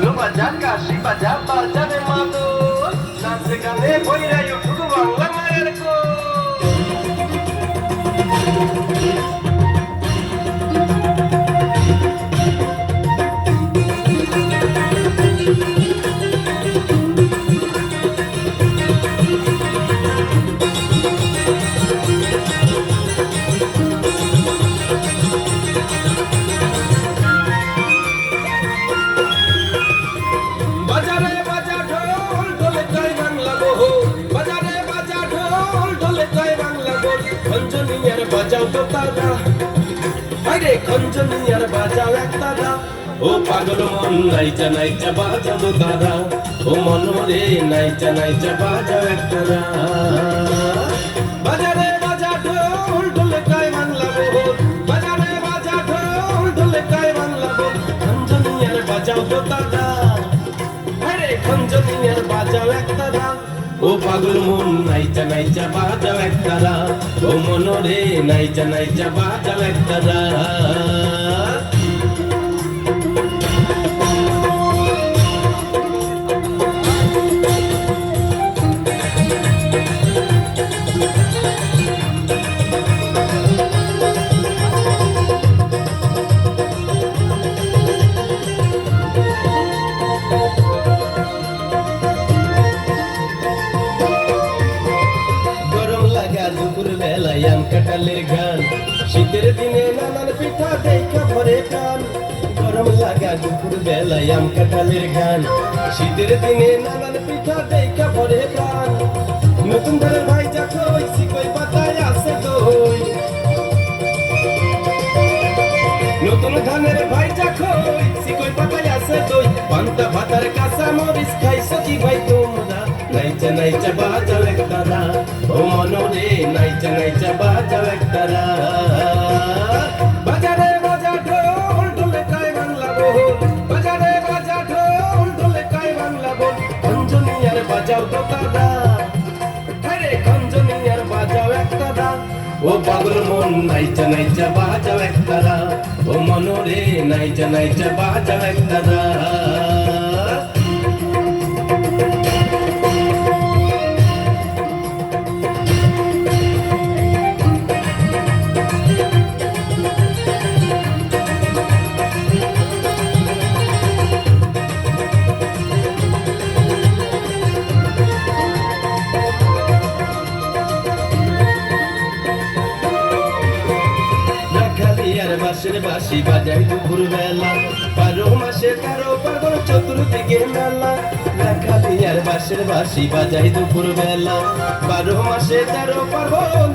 বাজা কাশি বাজা বাজারে মাদল নাচে গানে বইরা উঠুক বাংলা মায়ের কোল বাজাও তো তারা আরে খঞ্জনিয়ার বাজাও এক তারা ও পাগল মন নাইচা নাইচা বাজাও তো তারা ও মন রে নাইচা নাইচা বাজাও এক তারা বাজারে বাজা ঢোল ঢোলে কায় বাংলা বল বাজারে বাজা ঢোল ঢোলে কায় বাংলা বল খঞ্জনিয়ার বাজাও তো তারা আরে খঞ্জনিয়ার বাজাও এক তারা ও পাগল মন নাইচা নাইচা বাজাও এক তারা ও মন রে নাইচা নাইচা বাজাও এক তারা আম কাঁঠালের গান শীতের দিনে নানান পিঠা দেখা ভরে প্রাণ গরম লাগা দুপুর বেলায় আম কাঁঠালের গান শীতের দিনে নানান পিঠা দেখা ভরে প্রাণ নতুন ধরে ভাই যা কই শিকই পাতায় আছে দই নতুন ধানের ভাই যা কই শিকই পাতায় আছে দই পান্তা ভাতার কাঁচা মরিচ খাইছো কি ভাই তোমরা নাইচা নাইচা বাজাও এক তারা ও মন রে নাইচা নাইচা বাজাও এক তারা বাজারে বাজা ঢোল ঢোলে কায় বাংলা বল বাজারে বাজা ঢোল ঢোলে কায় বাংলা বল খঞ্জনিয়ার বাজাও তো তারা আরে খঞ্জনিয়ার বাজাও এক তারা ও পাগল মন নাইচা নাইচা বাজাও এক তারা ও মন রে নাইচা নাইচা বাজাও এক তারা বাঁশের বাঁশি বাজাই দুপুর বেলা 12 মাসে 13 পার্বণ চতুর্দিকে মেলা রাখালিয়ার বাঁশের বাঁশি বাজাই দুপুর বেলা 12 মাসে 13 পার্বণ